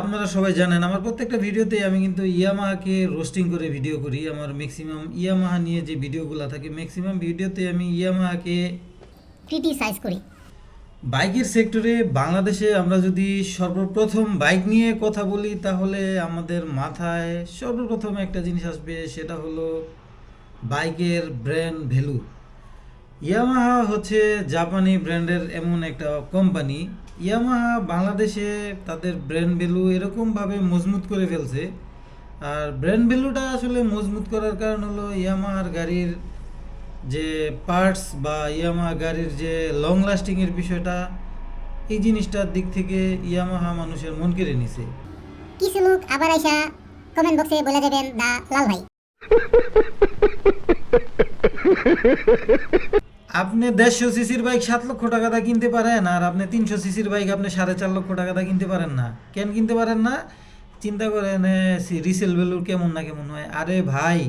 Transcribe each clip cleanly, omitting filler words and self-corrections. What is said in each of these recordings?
আপনারা সবাই জানেন আমার প্রত্যেকটা ভিডিওতে আমি কিন্তু ইয়ামাহাকে রোস্টিং করে ভিডিও করি। আমার ম্যাক্সিমাম ইয়ামাহা নিয়ে যে ভিডিওগুলো থাকে ম্যাক্সিমাম ভিডিওতে আমি ইয়ামাহাকে ক্রিটিসাইজ করি। বাইকের সেক্টরে বাংলাদেশে আমরা যদি সর্বপ্রথম বাইক নিয়ে কথা বলি তাহলে আমাদের মাথায় সর্বপ্রথম একটা জিনিস আসবে, সেটা হলো বাইকের ব্র্যান্ড ভ্যালু। ইয়ামাহা হচ্ছে জাপানি ব্র্যান্ডের এমন একটা কোম্পানি। ইয়ামাহা বাংলাদেশে তাদের ব্র্যান্ড ভ্যালু এরকমভাবে মজবুত করে ফেলছে। আর ব্র্যান্ড ভ্যালুটা আসলে মজবুত করার কারণ হলো ইয়ামাহার গাড়ির যে পার্টস বা ইয়ামাহা গাড়ির যে লং লাস্টিংয়ের বিষয়টা, এই জিনিসটার দিক থেকে ইয়ামাহা মানুষের মন কেড়ে নিছে। কিছু লোক আবার আইসা কমেন্ট বক্সে বলে যাবেন দা লাল ভাই। আপনি 150 সিসির বাইক 7 লক্ষ টাকা দা কিনতে পারেন, আর আপনি 300 সিসির বাইক আপনি 4.5 লক্ষ টাকা দা কিনতে পারেন না। কেন কিনতে পারেন না? চিন্তা করেন রিসেল ভ্যালুর কেমন না কেমন হয়। আরে ভাই,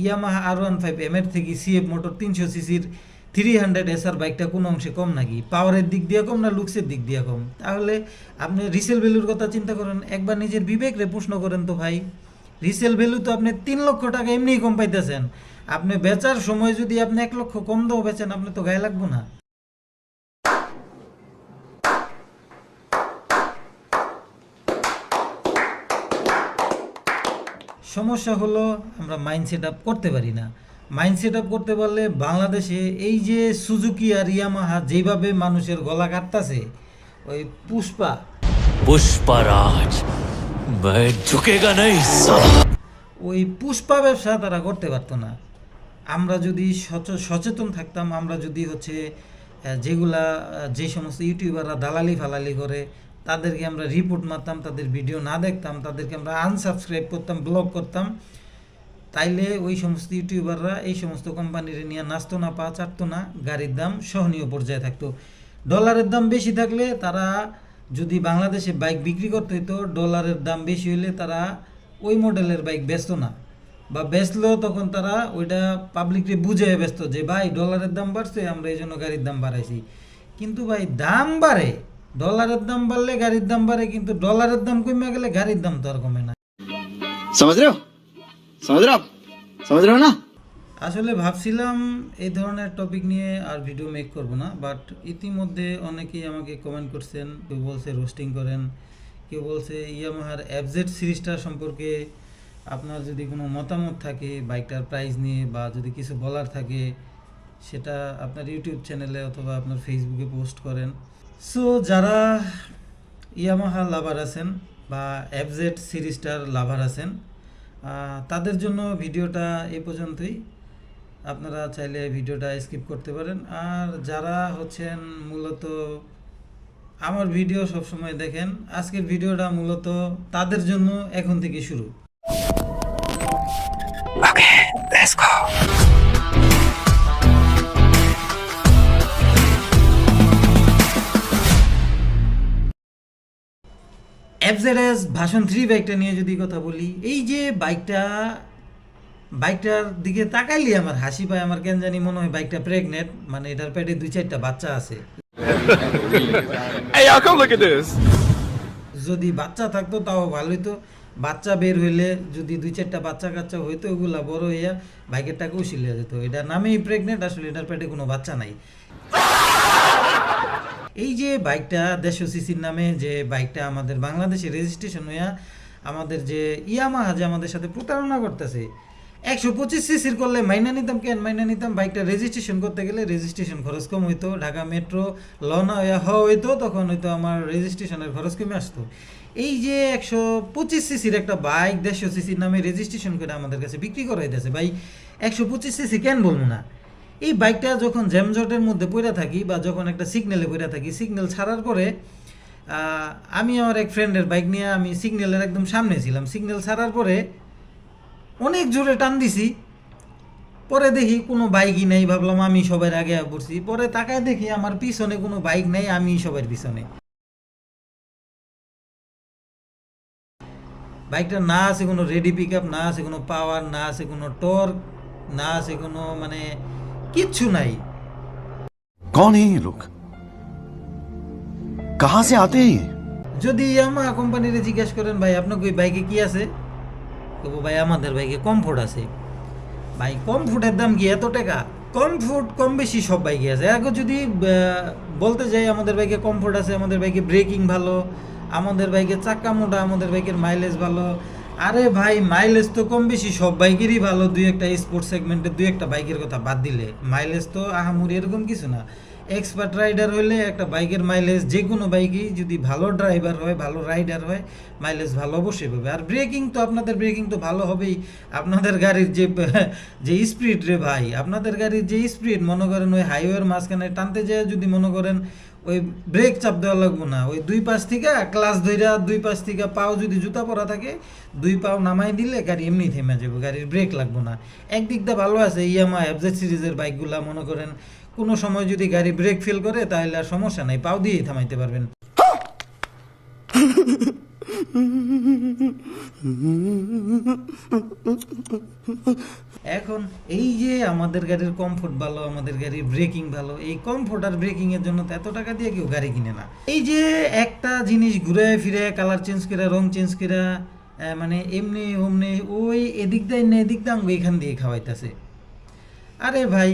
ইয়ামাহা R15 এর থেকে সিএফ মোটর 300 সিসির 300 SR বাইকটা কোনো অংশে কম নাকি? পাওয়ারের দিক দিয়ে কম না লুকসের দিক দিয়ে কম? তাহলে আপনি রিসেল ভ্যালুর কথা চিন্তা করেন, একবার নিজের বিবেকরে প্রশ্ন করেন তো ভাই। রিসেল ভ্যালু তো আপনি 3 লক্ষ টাকা এমনিই কম পাইতেছেন। আপনি বেচার সময় যদি আপনি 1 লক্ষ কম দাও বেচেন, আপনি তো গায়ে লাগবো না? সমস্যা হলো আমরা মাইন্ড সেট আপ করতে পারি না। মাইন্ড সেট আপ করতে পারলে বাংলাদেশে এই যে সুজুকি আর ইয়ামাহা যেভাবে মানুষের গলা কাটতাছে, ওই पुष्पराज मैं झुकेगा नहीं ওই পুষ্পা ব্যবসা তারা করতে পারতো না। আমরা যদি সচেতন থাকতাম, আমরা যদি যে সমস্ত ইউটিউবাররা দালালি ফালালি করে তাদেরকে আমরা রিপোর্ট মারতাম, তাদের ভিডিও না দেখতাম, তাদেরকে আমরা আনসাবস্ক্রাইব করতাম, ব্লক করতাম, তাইলে ওই সমস্ত ইউটিউবাররা এই সমস্ত কোম্পানির নিয়ে নাচতো না, পা চাটতো না, গাড়ির দাম সহনীয় পর্যায়ে থাকতো। ডলারের দাম বেশি থাকলে তারা যদি বাংলাদেশে বাইক বিক্রি করতে হইতো, ডলারের দাম বেশি হইলে তারা ওই মডেলের বাইক বেচতো না, বা বেচলেও তখন তারা ওইটা পাবলিককে বুঝিয়ে ব্যস্ত যে ভাই ডলারের দাম বাড়ছে, আমরা এই জন্য গাড়ির দাম বাড়াইছি। কিন্তু ভাই দাম বাড়ে, ডলারের দাম বাড়লে গাড়ির দাম বাড়ে, কিন্তু ডলারের দাম কমে গেলে গাড়ির দাম তো আর কমে না। समझ रहे हो समझ रहे हो ना। আসলে ভাবছিলাম এই ধরনের টপিক নিয়ে আর ভিডিও মেক করব না, বাট ইতিমধ্যে অনেকেই আমাকে কমেন্ট করছেন। কেউ বলছে রোস্টিং করেন, কেউ বলছে ইয়ামাহার এফজেড সিরিজটা সম্পর্কে আপনার যদি কোনো মতামত থাকে বাইকটার প্রাইস নিয়ে, বা যদি কিছু বলার থাকে সেটা আপনার ইউটিউব চ্যানেলে অথবা আপনার ফেসবুকে পোস্ট করেন। সো যারা ইয়ামাহা লাভার আছেন বা এফজেড সিরিজটার লাভার আছেন, তাদের জন্য ভিডিওটা এই পর্যন্তই। আপনারা চাইলে ভিডিওটা স্কিপ করতে পারেন। আর যারা মূলত আমার ভিডিও সবসময় দেখেন, আজকের ভিডিওটা মূলত তাদের জন্য এখন থেকে শুরু। Okay, let's go. FZS version 3 বাইকটা নিয়ে যদি কথা বলি, এই যে বাইকটার দিকে তাকাইলে আমার হাসি পায়। আমার কেন জানি মনে হয় বাইকটা প্রেগনেন্ট, মানে এটার পেটে 2-4টা বাচ্চা আছে। Hey, y'all, come look at this. যদি বাচ্চা থাকতো তাও ভালো হইতো। বাচ্চা বের হইলে যদি 2-4টা বাচ্চা কাচ্চা হইতো, ওগুলা বড় হইয়া বাইকের টাকা উশিলে যেত। এটা নামেই প্রেগনেন্ট, আসলে এটার পেটে কোনো বাচ্চা নাই। এই যে বাইকটা 150 সিসির নামে যে বাইকটা আমাদের বাংলাদেশে রেজিস্ট্রেশন হইয়া আমাদের যে ইয়ামাহা যে আমাদের সাথে প্রতারণা করতেছে, 125 সিসির করলে মাইনা নিতাম। বাইকটা রেজিস্ট্রেশন করতে গেলে রেজিস্ট্রেশন খরচ কম হইতো, ঢাকা মেট্রো লনা হইতো, তখন হয়তো আমার রেজিস্ট্রেশনের খরচ কমে আসতো। এই যে 125 সিসির একটা বাইক 150 সিসির নামে রেজিস্ট্রেশন করে আমাদের কাছে বিক্রি করা হইতেছে। ভাই 125 সিসি কেন বলবো না? এই বাইকটা যখন জ্যামজটের মধ্যে পড়ে থাকি বা যখন একটা সিগন্যালে পড়ে থাকি, সিগন্যাল ছাড়ার পরে আমি আমার এক ফ্রেন্ডের বাইক নিয়ে আমি সিগন্যালের একদম সামনে ছিলাম। সিগন্যাল ছাড়ার পরে অনেক জোরে টান দিছি, পরে দেখি কোনো বাইকই নেই। ভাবলাম আমি সবার আগে পড়ছি, পরে তাকায় দেখি আমার পিছনে কোনো বাইক নেই, আমি সবার পিছনে। বাইকটা না আছে কোনো রেডি পিক আপ, না আছে কোনো পাওয়ার, না আছে কোনো টর্ক, না আছে কোনো মানে কিচ্ছু নাই। कौन है ये लोग, कहां से आते हैं ये? যদি ইয়ামাহা কোম্পানিরে জিজ্ঞেস করেন ভাই আপনার ওই বাইকে কি আছে, তবু ভাই আমাদের বাইকে কমফোর্ট আছে। ভাই কমফোর্টের দাম কি এত টাকা? কমফোর্ট কম বেশি সব বাইকে আছে। এখন যদি বলতে যাই আমাদের বাইকে কমফোর্ট আছে, আমাদের বাইকে ব্রেকিং ভালো, আমাদের বাইকের চাক্কা মোটা, আমাদের বাইকের মাইলেজ ভালো। আরে ভাই মাইলেজ তো কম বেশি সব বাইকেরই ভালো, দুই একটা স্পোর্টস সেগমেন্টের দুই একটা বাইকের কথা বাদ দিলে মাইলেজ তো আহামরি এরকম কিছু না। এক্সপার্ট রাইডার হইলে একটা বাইকের মাইলেজ যে কোনো বাইকই যদি ভালো ড্রাইভার হয়, ভালো রাইডার হয়, মাইলেজ ভালো অবশ্যই পাবে। আর ব্রেকিং তো আপনাদের ব্রেকিং তো ভালো হবেই। আপনাদের গাড়ির যে স্পিড রে ভাই, আপনাদের গাড়ির যে স্পিড, মনে করেন ওই হাইওয়ের মাঝখানে টানতে যায় যদি মনে করেন ওই ব্রেক চাপ দেওয়া লাগবো না, ওই দুই পাশ থেকে ক্লাস ধইরা দুই পাশ থেকে পাও যদি জুতা পরা থাকে দুই পাও নামাই দিলে গাড়ি এমনি থেমে যাবে, গাড়ির ব্রেক লাগবো না। একদিক দিয়ে ভালো আছে ইয়ামাহা এফজেড সিরিজের বাইকগুলা, মনে করেন কোনো সময় যদি গাড়ি ব্রেক ফেল করে তাহলে আর সমস্যা নাই, পাও দিয়েই থামাইতে পারবেন। এখন এই যে আমাদের গাড়ির কমফোর্ট ভালো, আমাদের গাড়ির ব্রেকিং ভালো, এই কমফোর্ট আর ব্রেকিং এর জন্য তো এত টাকা দিয়ে কেউ গাড়ি কিনে না। এই যে একটা জিনিস ঘুরে ফিরে কালার চেঞ্জ করে, রং চেঞ্জ করে, মানে এমনি অমনি ওই এদিক দেয় না এদিক দাম এখান দিয়ে খাওয়াইতেছে। আরে ভাই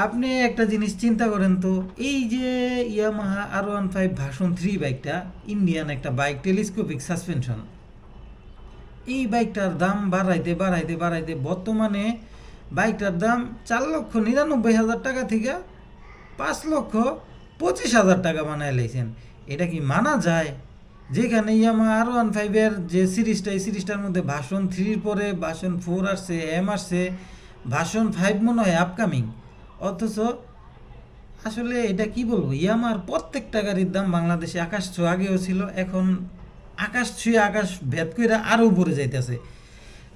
আপনি একটা জিনিস চিন্তা করেন তো, এই যে ইয়ামাহা R15 ভার্সন 3 বাইকটা, ইন্ডিয়ান একটা বাইক, টেলিস্কোপিক সাসপেনশন, এই বাইকটার দাম বাড়াইতে বাড়াইতে বাড়াইতে বর্তমানে বাইকটার দাম 4,99,000 টাকা থেকে 5,25,000 টাকা বানায় লাইছেন। এটা কি মানা যায়? যেখানে ইয়ামাহা R15 এর যে সিরিজটা, এই সিরিজটার মধ্যে ভার্সন 3 পরে ভার্সন 4 আসছে, M আসছে, ভার্সন 5 মনে হয় আপকামিং। অথচ আসলে এটা কি বলবো, ইয়ামাহার প্রত্যেকটা গাড়ির দাম বাংলাদেশে আকাশ ছোঁয়া, আগেও ছিল, এখন আকাশ ছুঁয়ে আকাশ ভেদ করে আরও উপরে যাইতেছে।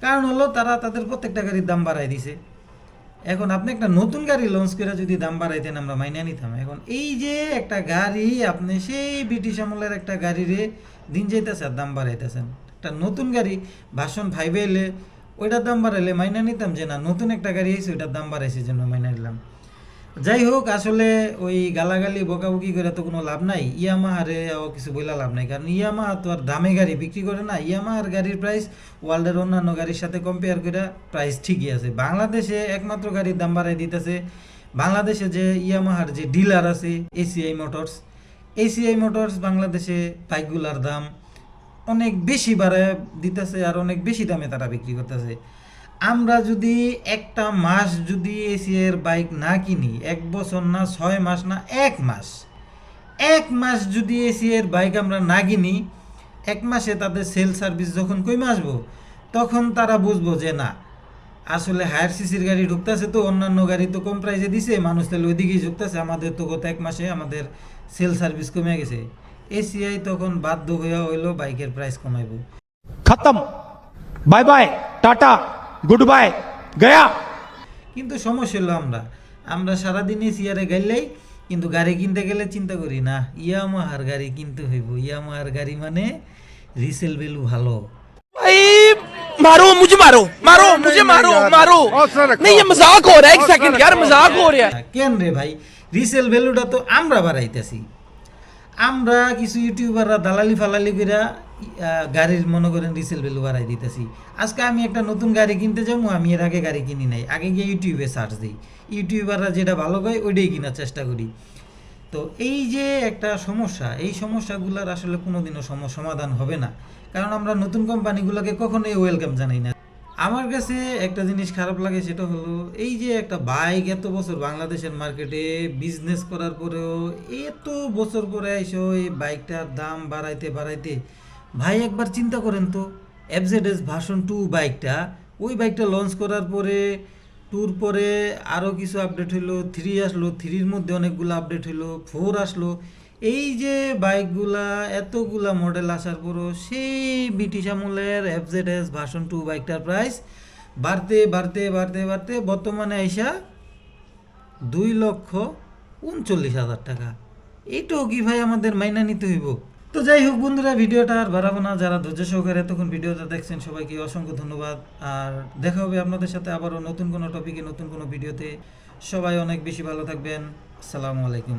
কারণ হলো তারা তাদের প্রত্যেকটা গাড়ির দাম বাড়াই দিছে। এখন আপনি একটা নতুন গাড়ি লঞ্চ করে যদি দাম বাড়াইতেন আমরা মাইনে নিতাম। এখন এই যে একটা গাড়ি আপনি সেই ব্রিটিশ আমলের একটা গাড়িরে দিন যাইতেছে আর দাম বাড়াইতেছেন। একটা নতুন গাড়ি ভার্সন 5 এলে ওইটার দাম বাড়াইলে মাইনা নিতাম, যে না নতুন একটা গাড়ি এসে ওইটার দাম বাড়াইছে জন্য মাইনা নিলাম। যাই হোক, আসলে ওই গালাগালি বকাবকি করে তো কোনো লাভ নাই, ইয়ামাহারে কিছু বইলা লাভ নাই। কারণ ইয়ামাহা তো আর দামে গাড়ি বিক্রি করে না। ইয়ামাহার গাড়ির প্রাইস ওয়ার্ল্ডের অন্যান্য গাড়ির সাথে কম্পেয়ার করে প্রাইস ঠিকই আছে। বাংলাদেশে একমাত্র গাড়ির দাম বাড়াই দিতেছে বাংলাদেশে যে ইয়ামাহার যে ডিলার আছে এসিআই মোটরস। এসিআই মোটরস বাংলাদেশে বাইকগুলার দাম অনেক বেশি বাড়ায় দিতেছে আর অনেক বেশি দামে তারা বিক্রি করতেছে। আমরা যদি একটা মাস যদি এসিআইয়ের বাইক না কিনি, 1 বছর না, 6 মাস না, 1 মাস যদি এসিআইয়ের বাইক আমরা না কিনি, 1 মাসে তাদের সেল সার্ভিস যখন কমে আসবো তখন তারা বুঝবো যে না আসলে হায়ার সিসির গাড়ি ঢুকতেছে, তো অন্যান্য গাড়ি তো কম প্রাইসে দিছে, মানুষ তাহলে ওইদিকেই ঢুকতেছে, আমাদের তো গত 1 মাসে আমাদের সেল সার্ভিস কমে গেছে। এসিআই তখন বাধ্য হয়ে হইলো বাইকের প্রাইস কমাইব। खत्म, bye bye, tata, goodbye, गया। কিন্তু সমস্যা হলো আমরা সারাদিন এসিআরে গাইলেই, কিন্তু গাড়ি কিনতে গেলে চিন্তা করি না ইয়ামাহার গাড়ি কিনতে হইব। ইয়ামাহার গাড়ি মানে রিসেল ভ্যালু ভালো। भाई मारो मुझे, मारो मारो मुझे, मारो मारो। नहीं ये मजाक हो रहा है, 1 सेकंड यार, मजाक हो रहा है। কেন রে ভাই, রিসেল ভ্যালুটা তো আমরা বাড়াইতেছি। আমরা কিছু ইউটিউবাররা দালালি ফালালি করে গাড়ির মনে করেন রিসেল ভ্যালু বাড়াই দিতেছি। আজকে আমি একটা নতুন গাড়ি কিনতে যাবো, আমি এর আগে গাড়ি কিনি নাই, আগে গিয়ে ইউটিউবে সার্চ দিই, ইউটিউবাররা যেটা ভালো কয় ওইটাই কেনার চেষ্টা করি। তো এই যে একটা সমস্যা, এই সমস্যাগুলোর আসলে কোনোদিনও সমাধান হবে না, কারণ আমরা নতুন কোম্পানিগুলোকে কখনোই ওয়েলকাম জানাই না। আমার কাছে একটা জিনিস খারাপ লাগে, সেটা হলো এই যে একটা বাইক এত বছর বাংলাদেশের মার্কেটে বিজনেস করার পরেও এত বছর পরে এসে এই বাইকটার দাম বাড়াইতে বাড়াইতে, ভাই একবার চিন্তা করেন তো, এফজেডএস ভার্সন 2 বাইকটা, ওই বাইকটা লঞ্চ করার পরে 2 পরে আরও কিছু আপডেট হইলো, 3 আসলো, 3-র মধ্যে অনেকগুলো আপডেট হইলো, 4 আসলো। এই যে বাইকগুলা এতগুলা মডেল আসার পরও সেই ব্রিটিশ আমলের এফজেডএস ভার্সন 2 বাইকটার প্রাইস বাড়তে বাড়তে বাড়তে বাড়তে বর্তমানে আইসা 2,39,000 টাকা। এইটাও কি ভাই আমাদের মাইনা নিতে হইব? তো যাই হোক বন্ধুরা, ভিডিওটা আর বাড়াবো না। যারা ধৈর্য সহকারে এতক্ষণ ভিডিওটা দেখছেন সবাইকে অসংখ্য ধন্যবাদ। আর দেখা হবে আপনাদের সাথে আবারও নতুন কোনো টপিকে, নতুন কোনো ভিডিওতে। সবাই অনেক বেশি ভালো থাকবেন। আসসালামু আলাইকুম।